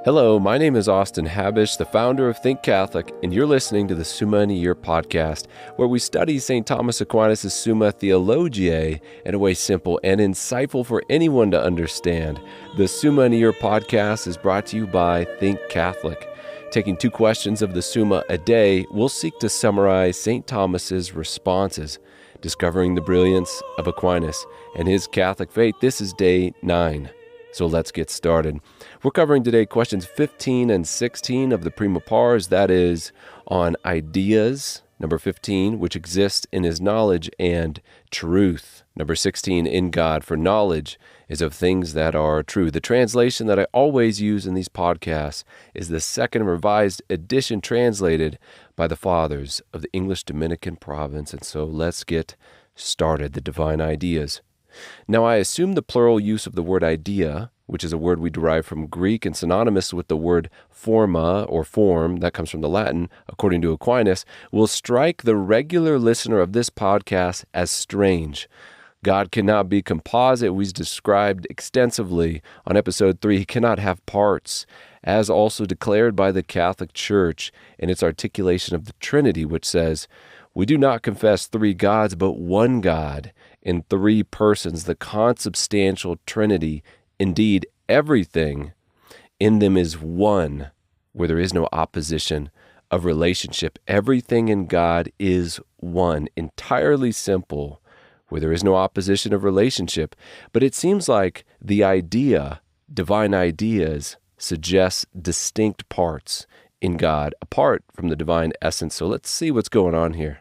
Hello, my name is Austin Habish, the founder of Think Catholic, and you're listening to the Summa podcast, where we study St. Thomas Aquinas' Summa Theologiae in a way simple and insightful for anyone to understand. The Summa podcast is brought to you by Think Catholic. Taking 2 questions of the Summa a day, we'll seek to summarize St. Thomas's responses, discovering the brilliance of Aquinas and his Catholic faith. This is day 9. So let's get started. We're covering today questions 15 and 16 of the Prima Pars, that is, on ideas, number 15, which exist in his knowledge, and truth, number 16, in God, for knowledge is of things that are true. The translation that I always use in these podcasts is the Second Revised Edition translated by the Fathers of the English Dominican province. And so let's get started. The divine ideas. Now, I assume the plural use of the word idea, which is a word we derive from Greek and synonymous with the word forma or form, that comes from the Latin, according to Aquinas, will strike the regular listener of this podcast as strange. God cannot be composite. We've described extensively on episode 3. He cannot have parts, as also declared by the Catholic Church in its articulation of the Trinity, which says, "We do not confess 3 gods, but one God, in 3 persons, the consubstantial Trinity. Indeed, everything in them is one, where there is no opposition of relationship. Everything in God is one, entirely simple, where there is no opposition of relationship." But it seems like the idea, divine ideas, suggests distinct parts in God, apart from the divine essence. So let's see what's going on here.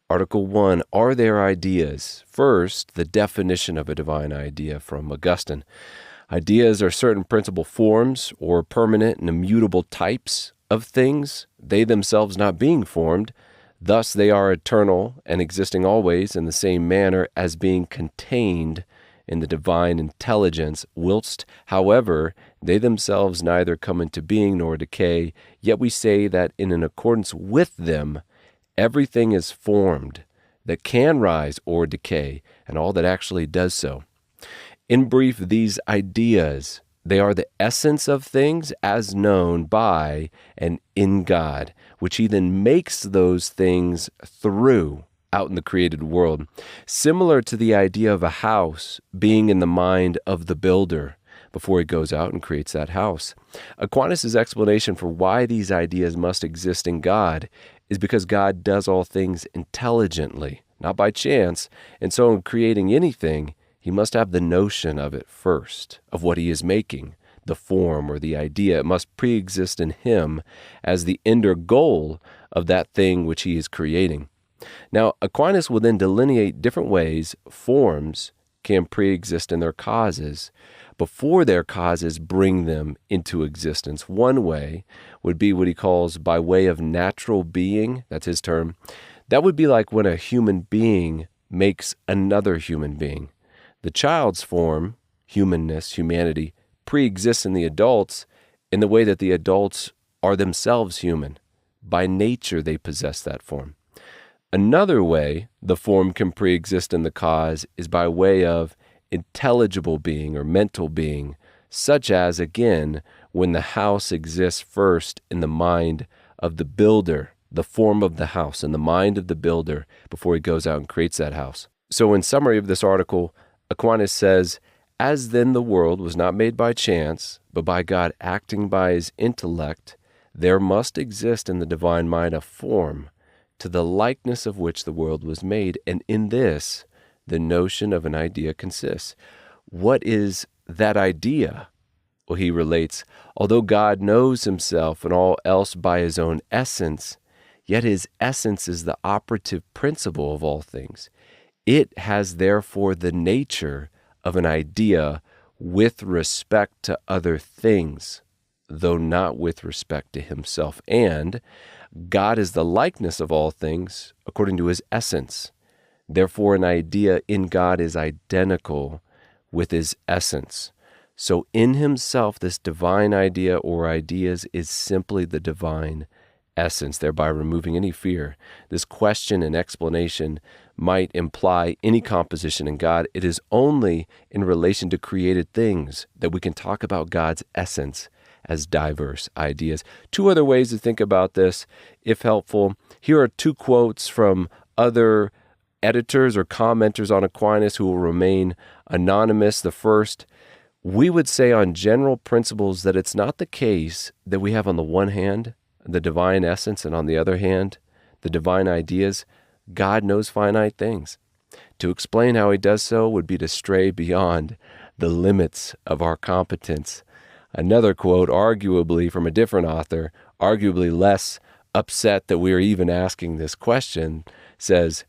Article 1, are there ideas? First, the definition of a divine idea from Augustine. Ideas are certain principal forms or permanent and immutable types of things, they themselves not being formed. Thus, they are eternal and existing always in the same manner as being contained in the divine intelligence, whilst, however, they themselves neither come into being nor decay, yet we say that in accordance with them, everything is formed that can rise or decay, and all that actually does so. In brief, these ideas, they are the essence of things as known by and in God, which he then makes those things through out in the created world. Similar to the idea of a house being in the mind of the builder before he goes out and creates that house. Aquinas' explanation for why these ideas must exist in God is because God does all things intelligently, not by chance, and so in creating anything, he must have the notion of it first, of what he is making, the form or the idea. It must pre-exist in him as the ender goal of that thing which he is creating. Now, Aquinas will then delineate different ways forms can pre-exist in their causes before their causes bring them into existence. One way would be what he calls by way of natural being. That's his term. That would be like when a human being makes another human being. The child's form, humanness, humanity, pre-exists in the adults in the way that the adults are themselves human. By nature, they possess that form. Another way the form can pre-exist in the cause is by way of intelligible being or mental being, such as, again, when the house exists first in the mind of the builder, the form of the house in the mind of the builder before he goes out and creates that house. So in summary of this article, Aquinas says, as then the world was not made by chance, but by God acting by his intellect, there must exist in the divine mind a form to the likeness of which the world was made, and in this the notion of an idea consists. What is that idea? Well, he relates, although God knows himself and all else by his own essence, yet his essence is the operative principle of all things. It has therefore the nature of an idea with respect to other things, though not with respect to himself. And God is the likeness of all things according to his essence. Therefore, an idea in God is identical with his essence. So in himself, this divine idea or ideas is simply the divine essence, thereby removing any fear. This question and explanation might imply any composition in God. It is only in relation to created things that we can talk about God's essence as diverse ideas. Two other ways to think about this, if helpful. Here are two quotes from other editors or commenters on Aquinas who will remain anonymous. The first, we would say on general principles that it's not the case that we have on the one hand the divine essence and on the other hand the divine ideas. God knows finite things. To explain how he does so would be to stray beyond the limits of our competence. Another quote, arguably from a different author, arguably less upset that we are even asking this question, says,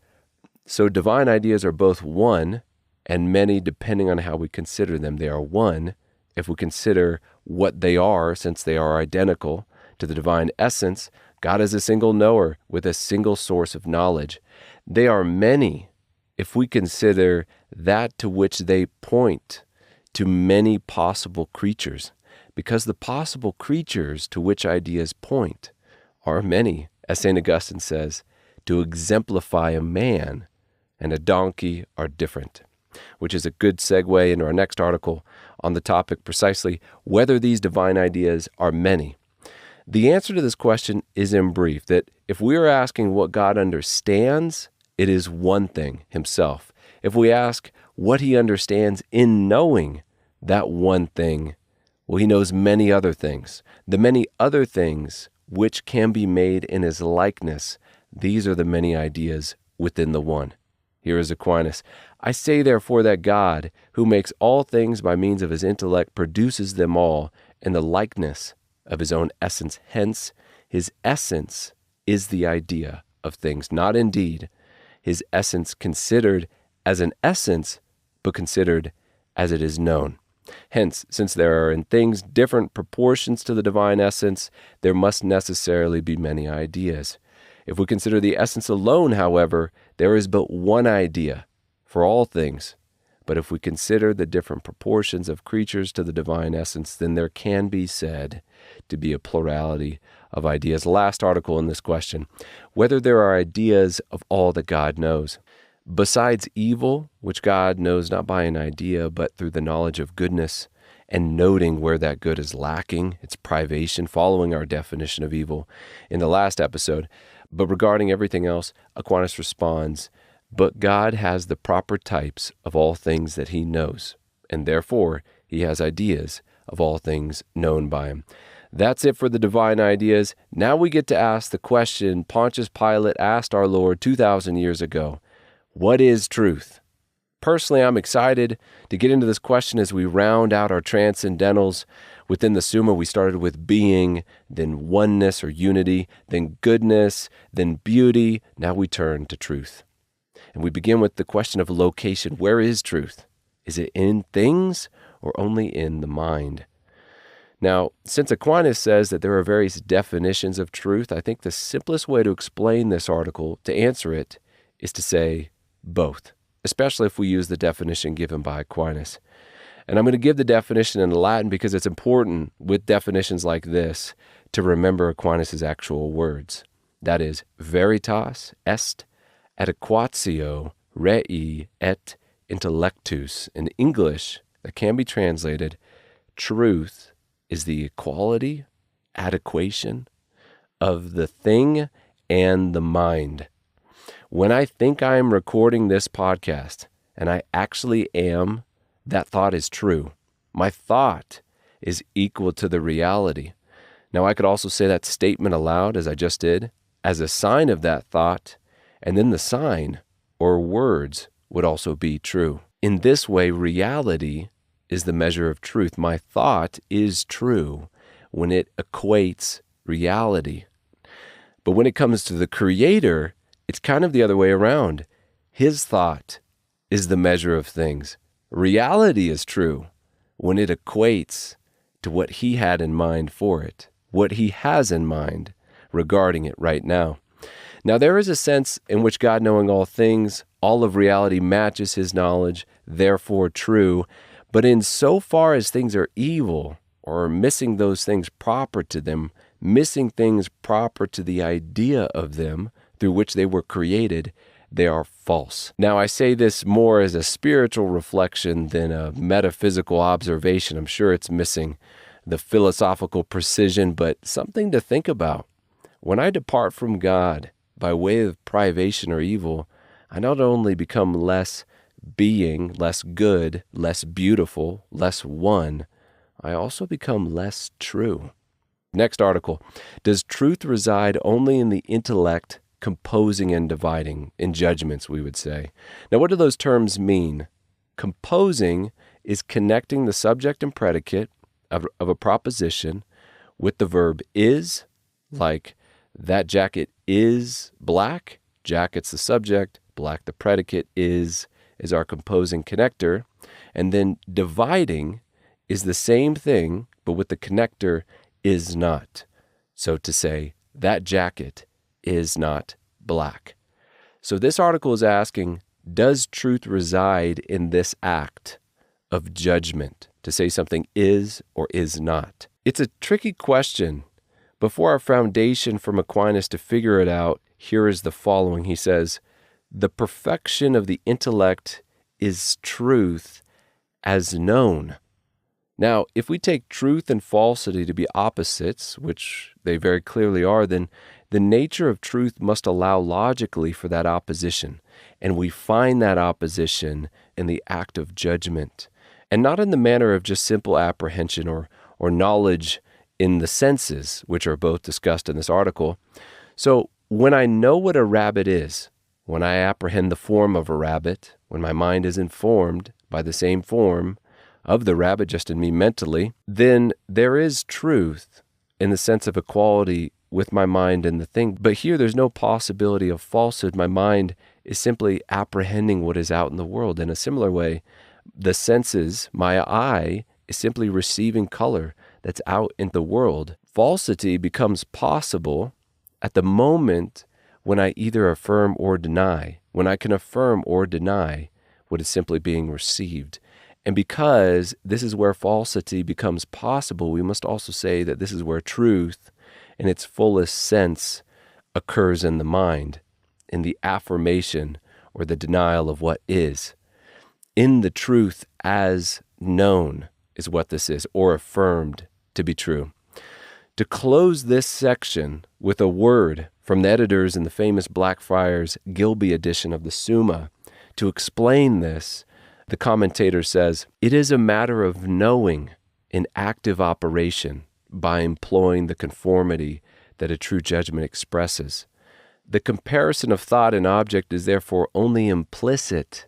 so divine ideas are both one and many depending on how we consider them. They are one if we consider what they are, since they are identical to the divine essence. God is a single knower with a single source of knowledge. They are many if we consider that to which they point to many possible creatures, because the possible creatures to which ideas point are many, as St. Augustine says, to exemplify a man and a donkey are different, which is a good segue into our next article on the topic precisely whether these divine ideas are many. The answer to this question is in brief, that if we are asking what God understands, it is one thing, himself. If we ask what he understands in knowing that one thing, well, he knows many other things. The many other things which can be made in his likeness, these are the many ideas within the one. Here is Aquinas. I say therefore that God, who makes all things by means of his intellect, produces them all in the likeness of his own essence. Hence, his essence is the idea of things, not indeed his essence considered as an essence, but considered as it is known. Hence, since there are in things different proportions to the divine essence, there must necessarily be many ideas. If we consider the essence alone, however, there is but one idea for all things. But if we consider the different proportions of creatures to the divine essence, then there can be said to be a plurality of ideas. Last article in this question, whether there are ideas of all that God knows. Besides evil, which God knows not by an idea, but through the knowledge of goodness, and noting where that good is lacking, its privation, following our definition of evil in the last episode. But regarding everything else, Aquinas responds, but God has the proper types of all things that he knows, and therefore he has ideas of all things known by him. That's it for the divine ideas. Now we get to ask the question Pontius Pilate asked our Lord 2,000 years ago. What is truth? Personally, I'm excited to get into this question as we round out our transcendentals. Within the Summa, we started with being, then oneness or unity, then goodness, then beauty. Now we turn to truth. And we begin with the question of location. Where is truth? Is it in things or only in the mind? Now, since Aquinas says that there are various definitions of truth, I think the simplest way to explain this article, to answer it, is to say both, especially if we use the definition given by Aquinas. And I'm going to give the definition in Latin because it's important with definitions like this to remember Aquinas' actual words. That is, veritas est adequatio rei et intellectus. In English, that can be translated, truth is the equality, adequation of the thing and the mind. When I think I am recording this podcast, and I actually am, that thought is true. My thought is equal to the reality. Now, I could also say that statement aloud, as I just did, as a sign of that thought, and then the sign, or words, would also be true. In this way, reality is the measure of truth. My thought is true when it equates reality. But when it comes to the Creator, it's kind of the other way around. His thought is the measure of things. Reality is true when it equates to what he had in mind for it, what he has in mind regarding it right now. Now, there is a sense in which God, knowing all things, all of reality matches his knowledge, therefore true. But in so far as things are evil, or missing those things proper to them, missing things proper to the idea of them through which they were created, they are false. Now, I say this more as a spiritual reflection than a metaphysical observation. I'm sure it's missing the philosophical precision, but something to think about. When I depart from God by way of privation or evil, I not only become less being, less good, less beautiful, less one, I also become less true. Next article. Does truth reside only in the intellect, composing and dividing, in judgments, we would say? Now, what do those terms mean? Composing is connecting the subject and predicate of a proposition with the verb is, like that jacket is black. Jacket's the subject, black the predicate, is our composing connector. And then dividing is the same thing, but with the connector is not. So to say, that jacket is not black. So this article is asking, does truth reside in this act of judgment, to say something is or is not? It's a tricky question. Before our foundation from Aquinas to figure it out, here is the following. He says, the perfection of the intellect is truth as known. Now, if we take truth and falsity to be opposites, which they very clearly are, then the nature of truth must allow logically for that opposition. And we find that opposition in the act of judgment, and not in the manner of just simple apprehension or knowledge in the senses, which are both discussed in this article. So when I know what a rabbit is, when I apprehend the form of a rabbit, when my mind is informed by the same form of the rabbit just in me mentally, then there is truth in the sense of equality with my mind and the thing. But here there's no possibility of falsehood. My mind is simply apprehending what is out in the world. In a similar way, the senses, my eye, is simply receiving color that's out in the world. Falsity becomes possible at the moment when I either affirm or deny, when I can affirm or deny what is simply being received. And because this is where falsity becomes possible, we must also say that this is where truth in its fullest sense occurs in the mind, in the affirmation or the denial of what is. In the truth as known is what this is, or affirmed to be true. To close this section with a word from the editors in the famous Blackfriars Gilby edition of the Summa, to explain this, the commentator says, it is a matter of knowing in active operation by employing the conformity that a true judgment expresses. The comparison of thought and object is therefore only implicit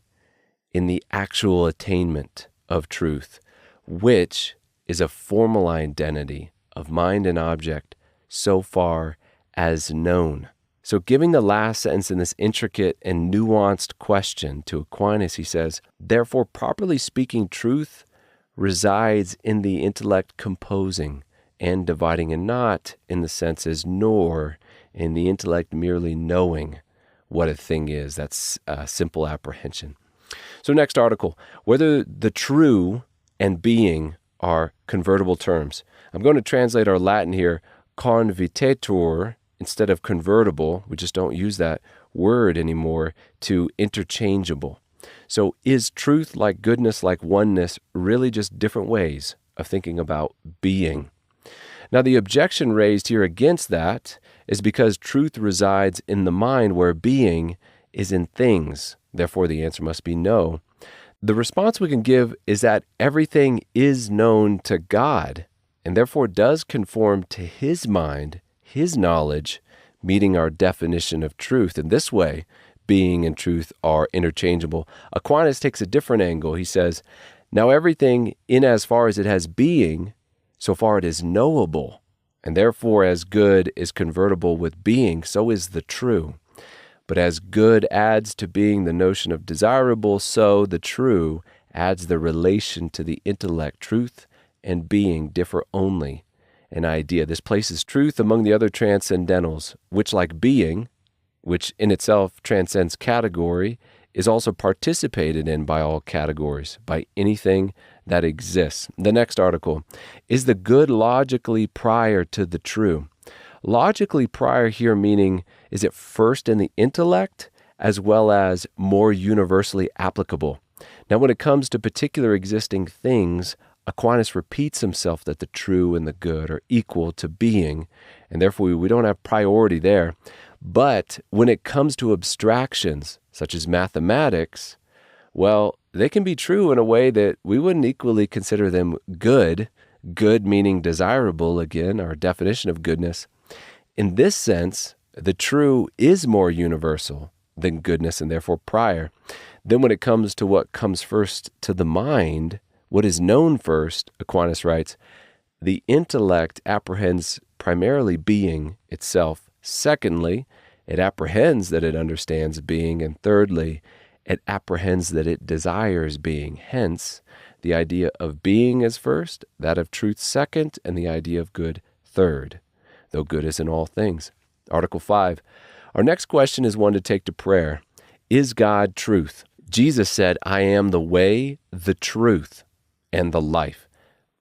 in the actual attainment of truth, which is a formal identity of mind and object so far as known. So giving the last sentence in this intricate and nuanced question to Aquinas, he says, therefore, properly speaking, truth resides in the intellect composing and dividing, and not in the senses, nor in the intellect merely knowing what a thing is. That's simple apprehension. So next article, whether the true and being are convertible terms. I'm going to translate our Latin here, convitetur, instead of convertible, we just don't use that word anymore, to interchangeable. So is truth, like goodness, like oneness, really just different ways of thinking about being? Now, the objection raised here against that is because truth resides in the mind where being is in things. Therefore, the answer must be no. The response we can give is that everything is known to God and therefore does conform to His mind, His knowledge, meeting our definition of truth. In this way, being and truth are interchangeable. Aquinas takes a different angle. He says, now everything in as far as it has being, so far it is knowable, and therefore as good is convertible with being, so is the true. But as good adds to being the notion of desirable, so the true adds the relation to the intellect. Truth and being differ only in idea. This places truth among the other transcendentals, which, like being, which in itself transcends category, is also participated in by all categories, by anything that exists. The next article, is the good logically prior to the true? Logically prior here meaning, is it first in the intellect as well as more universally applicable? Now, when it comes to particular existing things, Aquinas repeats himself that the true and the good are equal to being, and therefore we don't have priority there. But when it comes to abstractions, such as mathematics, well, they can be true in a way that we wouldn't equally consider them good, good meaning desirable, again, our definition of goodness. In this sense, the true is more universal than goodness and therefore prior. Then when it comes to what comes first to the mind, what is known first, Aquinas writes, the intellect apprehends primarily being itself. Secondly, it apprehends that it understands being. And thirdly, it apprehends that it desires being. Hence, the idea of being is first, that of truth second, and the idea of good third, though good is in all things. Article 5. Our next question is one to take to prayer. Is God truth? Jesus said, I am the way, the truth, and the life.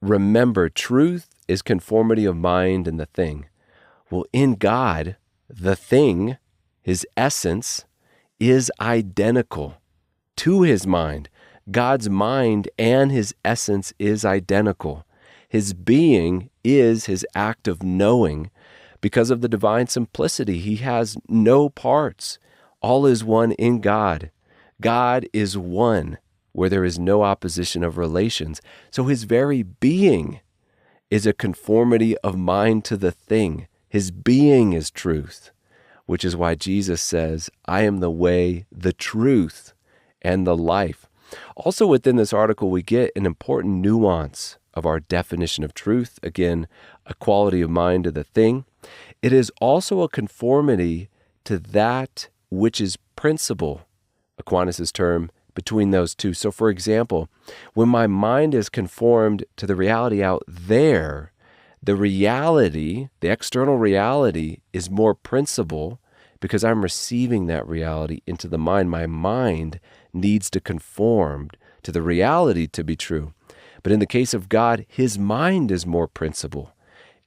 Remember, truth is conformity of mind and the thing. Well, in God, the thing, his essence, is identical to his mind. God's mind and his essence is identical. His being is his act of knowing. Because of the divine simplicity, he has no parts. All is one in God. God is one, where there is no opposition of relations. So his very being is a conformity of mind to the thing. His being is truth, which is why Jesus says, I am the way, the truth, and the life. Also within this article, we get an important nuance of our definition of truth. Again, a quality of mind to the thing. It is also a conformity to that which is principle, Aquinas' term, between those two. So for example, when my mind is conformed to the reality out there, the reality, the external reality, is more principle because I'm receiving that reality into the mind. My mind needs to conform to the reality to be true. But in the case of God, his mind is more principle.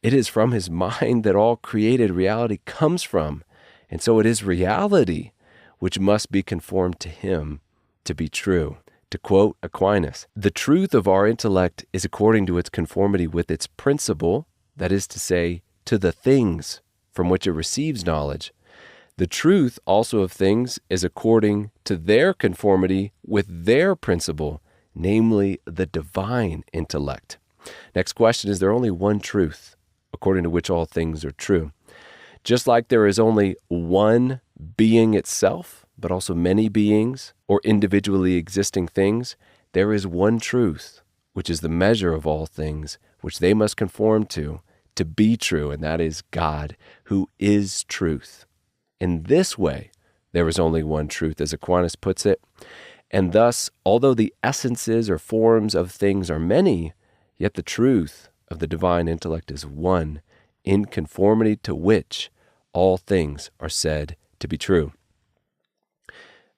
It is from his mind that all created reality comes from. And so it is reality which must be conformed to him to be true. To quote Aquinas, the truth of our intellect is according to its conformity with its principle, that is to say, to the things from which it receives knowledge. The truth also of things is according to their conformity with their principle, namely the divine intellect. Next question, is there only one truth, according to which all things are true? Just like there is only one being itself, but also many beings or individually existing things, there is one truth, which is the measure of all things, which they must conform to be true, and that is God, who is truth. In this way, there is only one truth, as Aquinas puts it, and thus, although the essences or forms of things are many, yet the truth of the divine intellect is one, in conformity to which all things are said to be true.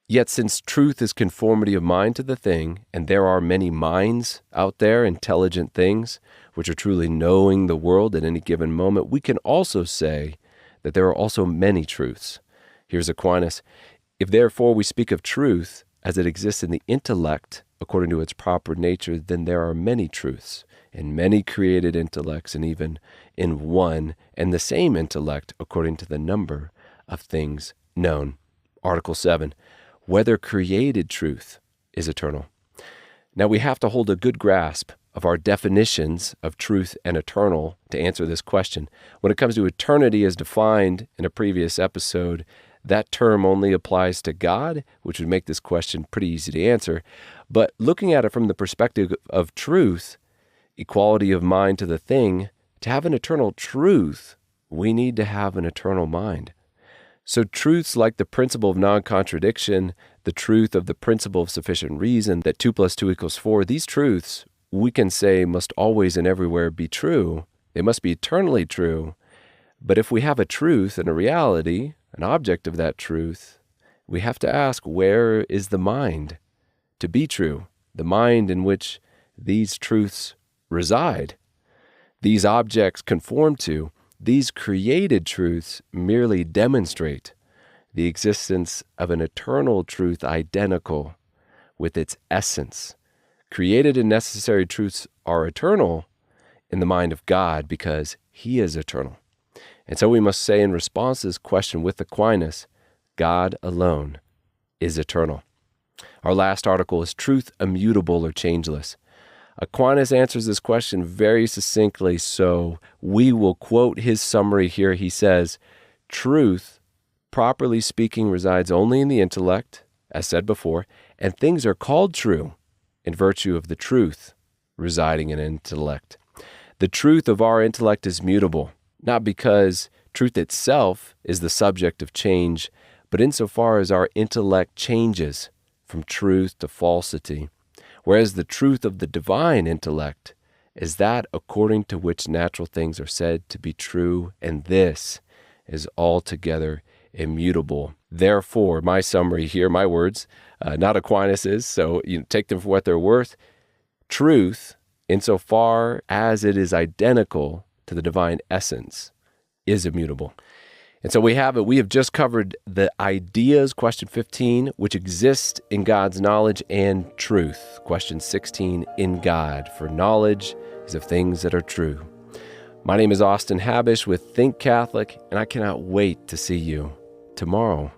Yet since truth is conformity of mind to the thing, and there are many minds out there, intelligent things, which are truly knowing the world at any given moment, we can also say that there are also many truths. Here's Aquinas. If therefore we speak of truth as it exists in the intellect according to its proper nature, then there are many truths in many created intellects, and even in one and the same intellect according to the number of things known. Article 7. Whether created truth is eternal. Now we have to hold a good grasp of our definitions of truth and eternal to answer this question. When it comes to eternity as defined in a previous episode, that term only applies to God, which would make this question pretty easy to answer. But looking at it from the perspective of truth, equality of mind to the thing, to have an eternal truth, we need to have an eternal mind. So truths like the principle of non-contradiction, the truth of the principle of sufficient reason, that 2 + 2 = 4, these truths we can say must always and everywhere be true. They must be eternally true. But if we have a truth and a reality, an object of that truth, we have to ask, where is the mind to be true? The mind in which these truths reside, these objects conform to, these created truths merely demonstrate the existence of an eternal truth identical with its essence, created and necessary truths are eternal in the mind of God because he is eternal. And so we must say in response to this question with Aquinas, God alone is eternal. Our last article is Truth Immutable or Changeless? Aquinas answers this question very succinctly, so we will quote his summary here. He says, truth, properly speaking, resides only in the intellect, as said before, and things are called true in virtue of the truth residing in intellect. The truth of our intellect is mutable, not because truth itself is the subject of change, but insofar as our intellect changes from truth to falsity, whereas the truth of the divine intellect is that according to which natural things are said to be true, and this is altogether immutable. Therefore, my summary here, my words, not Aquinas's, so take them for what they're worth. Truth, insofar as it is identical to the divine essence, is immutable. And so we have just covered the ideas, question 15, which exist in God's knowledge, and truth, question 16, in God, for knowledge is of things that are true. My name is Austin Habish with Think Catholic, and I cannot wait to see you tomorrow.